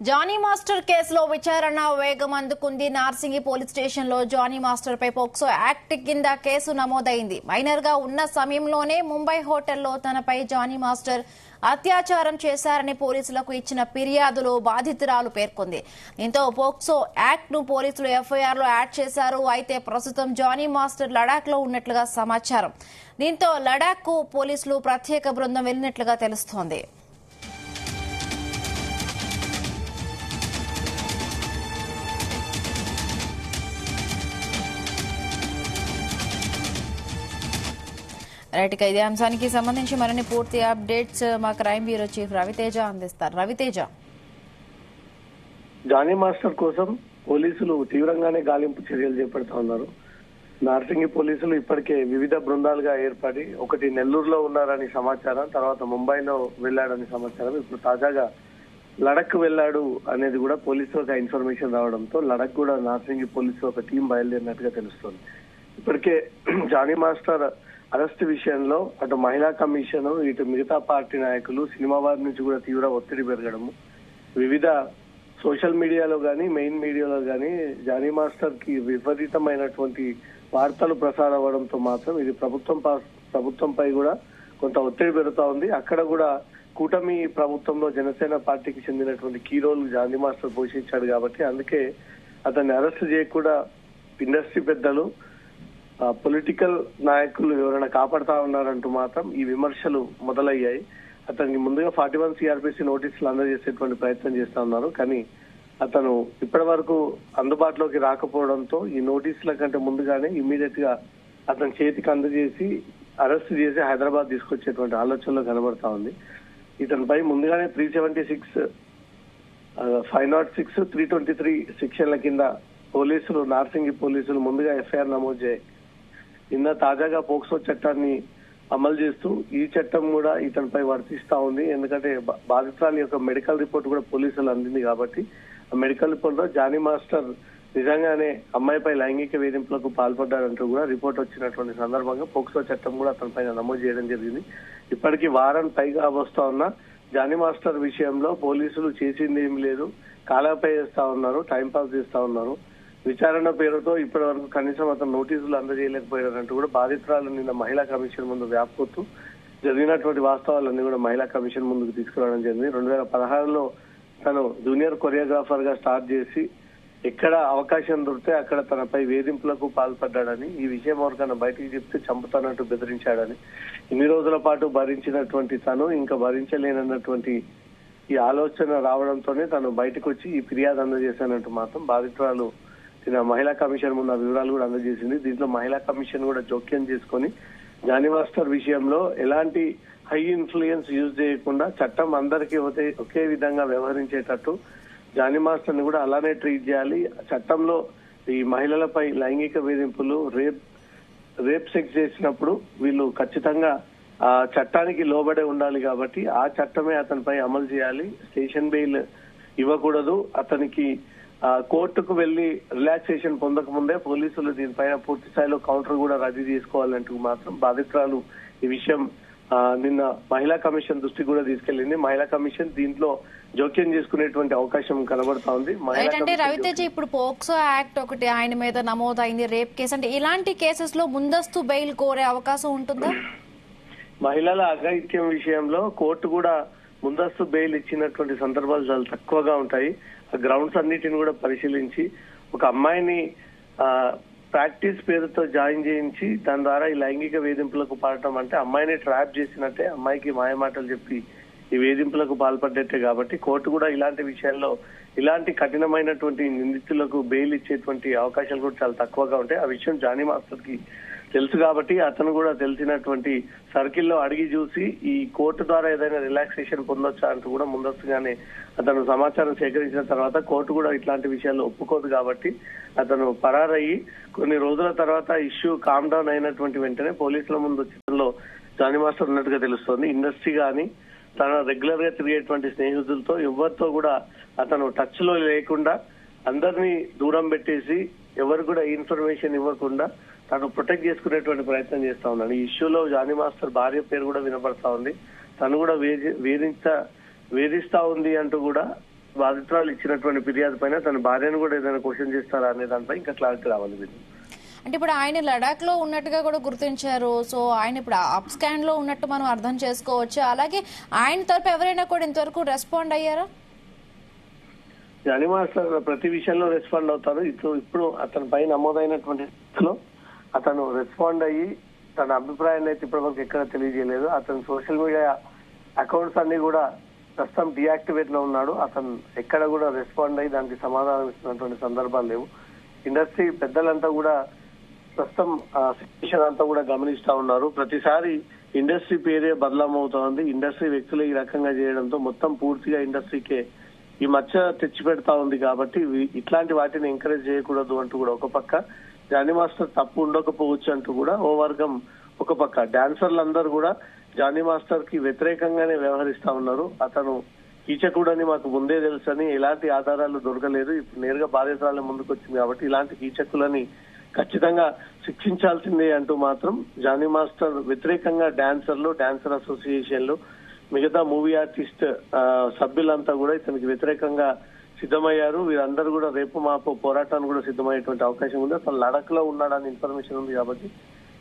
Johnny master కేసులో విచారణ వేగం అందుకుంది. నార్సింగి పోలీస్ స్టేషన్ లో జానీ మాస్టర్ పై పోక్సో యాక్ట్ కింద కేసు నమోదైంది. మైనర్ గా ఉన్న సమయంలోనే ముంబై హోటల్లో తనపై జానీ మాస్టర్ అత్యాచారం చేశారని పోలీసులకు ఇచ్చిన ఫిర్యాదులో బాధితురాలు పేర్కొంది. దీంతో పోక్సో యాక్ట్ ను పోలీసులు ఎఫ్ఐఆర్ లో యాడ్ చేశారు. అయితే ప్రస్తుతం జానీ మాస్టర్ లడాక్ లో ఉన్నట్లుగా సమాచారం. దీంతో లడాక్ కు పోలీసులు ప్రత్యేక బృందం వెళ్లినట్లుగా తెలుస్తోంది. రైట్, ఇదే అంశానికి సంబంధించి మరిన్ని పూర్తి అప్డేట్స్ మా క్రైమ్ బ్యూరో చీఫ్ రవితేజ అందిస్తారు. రవితేజ, జానీ మాస్టర్ కోసం పోలీసులు తీవ్రంగానే గాలింపు చర్యలు చేపడుతూ ఉన్నారు. నార్సింగి పోలీసులు ఇప్పటికే వివిధ బృందాలుగా ఏర్పడి ఒకటి నెల్లూరులో ఉన్నారని సమాచారం, తర్వాత ముంబైలో వెళ్లాడని సమాచారం, ఇప్పుడు తాజాగా లడక్ వెళ్లాడు అనేది కూడా పోలీసులకు ఇన్ఫర్మేషన్ రావడంతో లడక్ కూడా నార్సింగి పోలీసులు ఒక టీం బయలుదేరినట్టుగా తెలుస్తోంది. ఇప్పటికే జానీ మాస్టర్ అరెస్ట్ విషయంలో అటు మహిళా కమిషన్, ఇటు మిగతా పార్టీ నాయకులు, సినిమా వారి నుంచి కూడా తీవ్ర ఒత్తిడి పెరగడము, వివిధ సోషల్ మీడియాలో గానీ మెయిన్ మీడియాలో గానీ జానీ మాస్టర్ కి విపరీతమైనటువంటి వార్తలు ప్రసారం అవ్వడంతో మాత్రం ఇది ప్రభుత్వంపై కూడా కొంత ఒత్తిడి పెరుగుతా ఉంది. అక్కడ కూడా కూటమి ప్రభుత్వంలో జనసేన పార్టీకి చెందినటువంటి కీ రోల్ జానీ మాస్టర్ పోషించాడు కాబట్టి అందుకే అతన్ని అరెస్ట్ చేయకుండా ఇండస్ట్రీ పెద్దలు, పొలిటికల్ నాయకులు ఎవరైనా కాపాడుతా ఉన్నారంటూ మాత్రం ఈ విమర్శలు మొదలయ్యాయి. అతనికి ముందుగా 41 సిఆర్పిసి నోటీసులు అందజేసేటువంటి ప్రయత్నం చేస్తా ఉన్నారు. కానీ అతను ఇప్పటి వరకు అందుబాటులోకి రాకపోవడంతో ఈ నోటీసుల కంటే ముందుగానే ఇమ్మీడియట్ గా అతని చేతికి అందజేసి అరెస్ట్ చేసి హైదరాబాద్ తీసుకొచ్చేటువంటి ఆలోచనలో కనబడతా ఉంది. ఇతనిపై ముందుగానే 376, 506, 323 సెక్షన్ల కింద పోలీసులు, నార్సింగి పోలీసులు ముందుగా ఎఫ్ఐఆర్ నమోదు చేయాలి. నిన్న తాజాగా పోక్సో చట్టాన్ని అమలు చేస్తూ ఈ చట్టం కూడా ఇతనిపై వర్తిస్తా ఉంది. ఎందుకంటే బాధితురాలి యొక్క మెడికల్ రిపోర్ట్ కూడా పోలీసులు అందింది కాబట్టి ఆ మెడికల్ రిపోర్ట్ లో జానీ మాస్టర్ నిజంగానే అమ్మాయిపై లైంగిక వేధింపులకు పాల్పడ్డారంటూ కూడా రిపోర్ట్ వచ్చినటువంటి సందర్భంగా పోక్సో చట్టం కూడా అతనిపై నమోదు చేయడం జరిగింది. ఇప్పటికీ వారం పైగా వస్తా ఉన్న జానీ మాస్టర్ విషయంలో పోలీసులు చేసింది ఏమి లేదు, కాలాపై చేస్తా ఉన్నారు, టైంపాస్ చేస్తా ఉన్నారు. విచారణ పేరుతో ఇప్పటి వరకు కనీసం అతను నోటీసులు అందజేయలేకపోయారంటూ కూడా బాధితురాలు నిన్న మహిళా కమిషన్ ముందు వ్యాపుతూ జరిగినటువంటి వాస్తవాలన్నీ కూడా మహిళా కమిషన్ ముందుకు తీసుకురావడం జరిగింది. 2016లో తను జూనియర్ కొరియోగ్రాఫర్ గా స్టార్ట్ చేసి ఎక్కడ అవకాశం దొరికితే అక్కడ తనపై వేధింపులకు పాల్పడ్డాడని, ఈ విషయం ఎవరికైనా బయటికి చెప్తే చంపుతానంటూ బెదిరించాడని, ఇన్ని రోజుల పాటు భరించినటువంటి తను ఇంకా భరించలేనన్నటువంటి ఈ ఆలోచన రావడంతోనే తను బయటకు వచ్చి ఈ ఫిర్యాదు అందజేశానంటూ మాత్రం బాధితురాలు మహిళా కమిషన్ ముందు వివరాలు కూడా అందజేసింది. దీంట్లో మహిళా కమిషన్ కూడా జోక్యం చేసుకొని జానీ మాస్టర్ విషయంలో ఎలాంటి హై ఇన్ఫ్లుయెన్స్ యూజ్ చేయకుండా చట్టం అందరికీ ఒకే విధంగా వ్యవహరించేటట్టు జానీ మాస్టర్ ని కూడా అలానే ట్రీట్ చేయాలి. చట్టంలో ఈ మహిళలపై లైంగిక వేధింపులు, రేప్ సెక్స్ చేసినప్పుడు వీళ్ళు ఖచ్చితంగా ఆ చట్టానికి లోబడే ఉండాలి కాబట్టి ఆ చట్టమే అతనిపై అమలు చేయాలి. స్టేషన్ బెయిల్ ఇవ్వకూడదు. అతనికి కోర్టుకు వెళ్లి రిలాక్సేషన్ పొందక ముందే పోలీసులు దీనిపైన పూర్తి స్థాయిలో కౌంటర్ కూడా రద్దు చేసుకోవాలంటూ మాత్రం బాధితురాలు ఈ విషయం నిన్న మహిళా కమిషన్ దృష్టికి కూడా తీసుకెళ్లింది. మహిళా కమిషన్ దీంట్లో జోక్యం చేసుకునేటువంటి అవకాశం కనబడతా ఉంది. అంటే రవితేజ, ఇప్పుడు పోక్సో యాక్ట్ ఒకటి ఆయన మీద నమోదైంది, రేప్ కేసు. అంటే ఇలాంటి కేసెస్ లో ముందస్తు బెయిల్ కోరే అవకాశం ఉంటుందా? మహిళల అఘాయిత్యం విషయంలో కోర్టు కూడా ముందస్తు బెయిల్ ఇచ్చినటువంటి సందర్భాలు చాలా తక్కువగా ఉంటాయి. ఆ గ్రౌండ్స్ అన్నిటిని కూడా పరిశీలించి ఒక అమ్మాయిని ప్రాక్టీస్ పేరుతో జాయిన్ చేయించి దాని ద్వారా ఈ లైంగిక వేధింపులకు పాడటం అంటే అమ్మాయిని ట్రాప్ చేసినట్టే, అమ్మాయికి మాయమాటలు చెప్పి ఈ వేధింపులకు పాల్పడ్డట్టే. కాబట్టి కోర్టు కూడా ఇలాంటి విషయాల్లో ఇలాంటి కఠినమైనటువంటి నిందితులకు బెయిల్ ఇచ్చేటువంటి అవకాశాలు కూడా చాలా తక్కువగా ఉంటాయి. ఆ విషయం జానీ మాస్టర్ కి తెలుసు కాబట్టి అతను కూడా తెలిసినటువంటి సర్కిల్లో అడిగి చూసి ఈ కోర్టు ద్వారా ఏదైనా రిలాక్సేషన్ పొందొచ్చా అంటూ కూడా ముందస్తుగానే అతను సమాచారం సేకరించిన తర్వాత కోర్టు కూడా ఇట్లాంటి విషయాల్లో ఒప్పుకోదు కాబట్టి అతను పరారయ్యి కొన్ని రోజుల తర్వాత ఇష్యూ కామ్ డౌన్ అయినటువంటి వెంటనే పోలీసుల ముందు చిత్రంలో జానీ మాస్టర్ ఉన్నట్టుగా తెలుస్తోంది. ఇండస్ట్రీ గాని తన రెగ్యులర్ గా తిరిగేటువంటి స్నేహితులతో ఎవరితో కూడా అతను టచ్ లో లేకుండా అందరినీ దూరం పెట్టేసి ఎవరు కూడా ఇన్ఫర్మేషన్ ఇవ్వకుండా తను ప్రొటెక్ట్ చేసుకునేటువంటి ప్రయత్నం చేస్తా ఉన్నాడు. ఈ ఇష్యూలో జానీ మాస్టర్ భార్య పేరు కూడా వినపడతా ఉంది. తను కూడా వేధిస్తా ఉంది అంటూ కూడా బాధితురాలు ఇచ్చినటువంటి ఫిర్యాదు పైన తన భార్యను కూడా ఏదైనా క్వశ్చన్ చేస్తారా అనే దానిపై ఇంకా క్లారిటీ రావాలి వీళ్ళు. అంటే ఇప్పుడు ఆయన లడాక్ లో ఉన్నట్టుగా కూడా గుర్తించారు. సో ఆయన ఇప్పుడు అప్ స్కాన్ లో ఉన్నట్టు మనం అర్థం చేసుకోవచ్చు. అలాగే ఆయన తరపు ఎవరైనా కూడా ఇంతవరకు రెస్పాండ్ అయ్యారా? జానీ మాస్టర్ ప్రతి విషయంలో రెస్పాండ్ అవుతారు. ఇప్పుడు అతని పై నమోదైనటువంటి లో అతను రెస్పాండ్ అయ్యి తన అభిప్రాయాన్ని అయితే ఇప్పటివరకు ఎక్కడ తెలియజేయలేదు. అతని సోషల్ మీడియా అకౌంట్స్ అన్ని కూడా ప్రస్తుతం డియాక్టివేట్ లో ఉన్నాడు. అతను ఎక్కడ కూడా రెస్పాండ్ అయ్యి దానికి సమాధానం ఇస్తున్నటువంటి సందర్భాలు లేవు. ఇండస్ట్రీ పెద్దలంతా కూడా ప్రస్తుతం సిచ్యువేషన్ అంతా కూడా గమనిస్తా ఉన్నారు. ప్రతిసారి ఇండస్ట్రీ పేరే బదలామవుతోంది. ఇండస్ట్రీ వ్యక్తులు ఈ రకంగా చేయడంతో మొత్తం పూర్తిగా ఇండస్ట్రీకే ఈ మచ్చ తెచ్చి పెడతా ఉంది. కాబట్టి ఇట్లాంటి వాటిని ఎంకరేజ్ చేయకూడదు అంటూ కూడా ఒక పక్క, జానీ మాస్టర్ తప్పు ఉండకపోవచ్చు అంటూ కూడా ఓ వర్గం ఒక పక్క, డాన్సర్లందరూ కూడా జానీ మాస్టర్ కి వ్యతిరేకంగానే వ్యవహరిస్తా ఉన్నారు. అతను కీచకుడని మాకు ముందే తెలుసని, ఎలాంటి ఆధారాలు దొరకలేదు, ఇప్పుడు నేరుగా బాధితురాల ముందుకు వచ్చింది కాబట్టి ఇలాంటి కీచకులని ఖచ్చితంగా శిక్షించాల్సిందే అంటూ మాత్రం జానీ మాస్టర్ వ్యతిరేకంగా డాన్సర్ అసోసియేషన్లు, మిగతా మూవీ ఆర్టిస్ట్ సభ్యులంతా కూడా ఇతనికి వ్యతిరేకంగా సిద్ధమయ్యారు. వీరందరూ కూడా రేపు మాపు పోరాటాన్ని కూడా సిద్ధమయ్యేటువంటి అవకాశం ఉంది. అసలు లడక్ లో ఉన్నాడని ఇన్ఫర్మేషన్ ఉంది కాబట్టి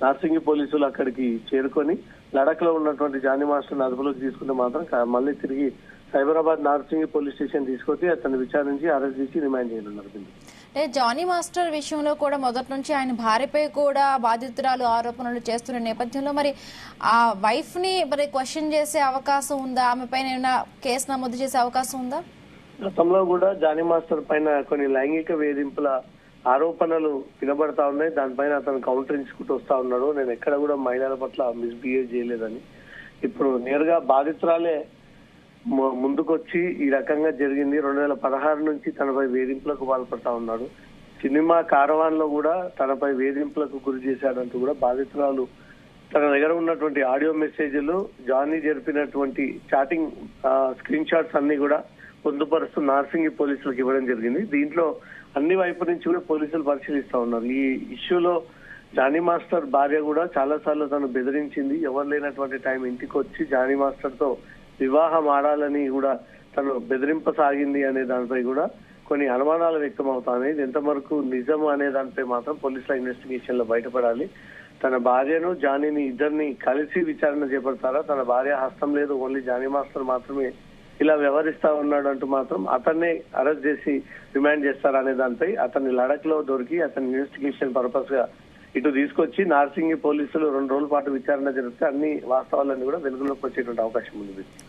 నార్సింగి పోలీసులు అక్కడికి చేరుకొని లడక్ లో ఉన్నటువంటి జానీ మాస్టర్ అదుపులోకి తీసుకుంటే మాత్రం మళ్ళీ తిరిగి సైబరాబాద్ నార్సింగి పోలీస్ స్టేషన్ తీసుకొచ్చి అతన్ని విచారించి అరెస్ట్ చేసి రిమాండ్ చేయనున్నారు. అంటే జానీ మాస్టర్ విషయంలో కూడా మొదటి నుంచి ఆయన భార్యపై కూడా బాధితురాలు ఆరోపణలు చేస్తున్న నేపథ్యంలో మరి ఆ వైఫ్ ని మరి క్వశ్చన్ చేసే అవకాశం ఉందా? ఆమె పైన ఏమైనా కేసు నమోదు చేసే అవకాశం ఉందా? గతంలో కూడా జానీ మాస్టర్ పైన కొన్ని లైంగిక వేధింపుల ఆరోపణలు వినబడతా ఉన్నాయి. దానిపైన అతను కౌంటరించుకుంటూ వస్తా ఉన్నాడు. నేను ఎక్కడ కూడా మహిళల పట్ల మిస్బిహేవ్ చేయలేదని. ఇప్పుడు నేరుగా బాధితురాలే ముందుకొచ్చి ఈ రకంగా జరిగింది, 2016 నుంచి తనపై వేధింపులకు పాల్పడతా ఉన్నాడు, సినిమా కారవాన్ లో కూడా తనపై వేధింపులకు గురి చేశాడంటూ కూడా బాధితురాలు తన దగ్గర ఉన్నటువంటి ఆడియో మెసేజ్లు, జానీ జరిపినటువంటి చాటింగ్ స్క్రీన్ షాట్స్ అన్ని కూడా పొందుపరుస్తూ నార్సింగి పోలీసులకు ఇవ్వడం జరిగింది. దీంట్లో అన్ని వైపు నుంచి కూడా పోలీసులు పరిశీలిస్తా ఉన్నారు. ఈ ఇష్యూలో జానీ మాస్టర్ భార్య కూడా చాలా సార్లు తను బెదిరించింది. ఎవరు లేనటువంటి టైం ఇంటికి వచ్చి జానీ మాస్టర్ తో వివాహం ఆడాలని కూడా తను బెదిరింపసాగింది అనే దానిపై కూడా కొన్ని అనుమానాలు వ్యక్తం అవుతాయి. ఎంతవరకు నిజం అనే దానిపై మాత్రం పోలీసుల ఇన్వెస్టిగేషన్ లో బయటపడాలి. తన భార్యను జానీని ఇద్దరిని కలిసి విచారణ చేపడతారా, తన భార్య హస్తం లేదు, ఓన్లీ జానీ మాస్టర్ మాత్రమే ఇలా వ్యవహరిస్తా ఉన్నాడు అంటూ మాత్రం అతన్నే అరెస్ట్ చేసి రిమాండ్ చేస్తారా అనే దానిపై అతన్ని లడక్ లో దొరికి అతని ఇన్వెస్టిగేషన్ పర్పస్ గా ఇటు తీసుకొచ్చి నార్సింగి పోలీసులు 2 రోజుల పాటు విచారణ జరిపితే అన్ని వాస్తవాలన్నీ కూడా వెలుగులోకి వచ్చేటువంటి అవకాశం ఉంది.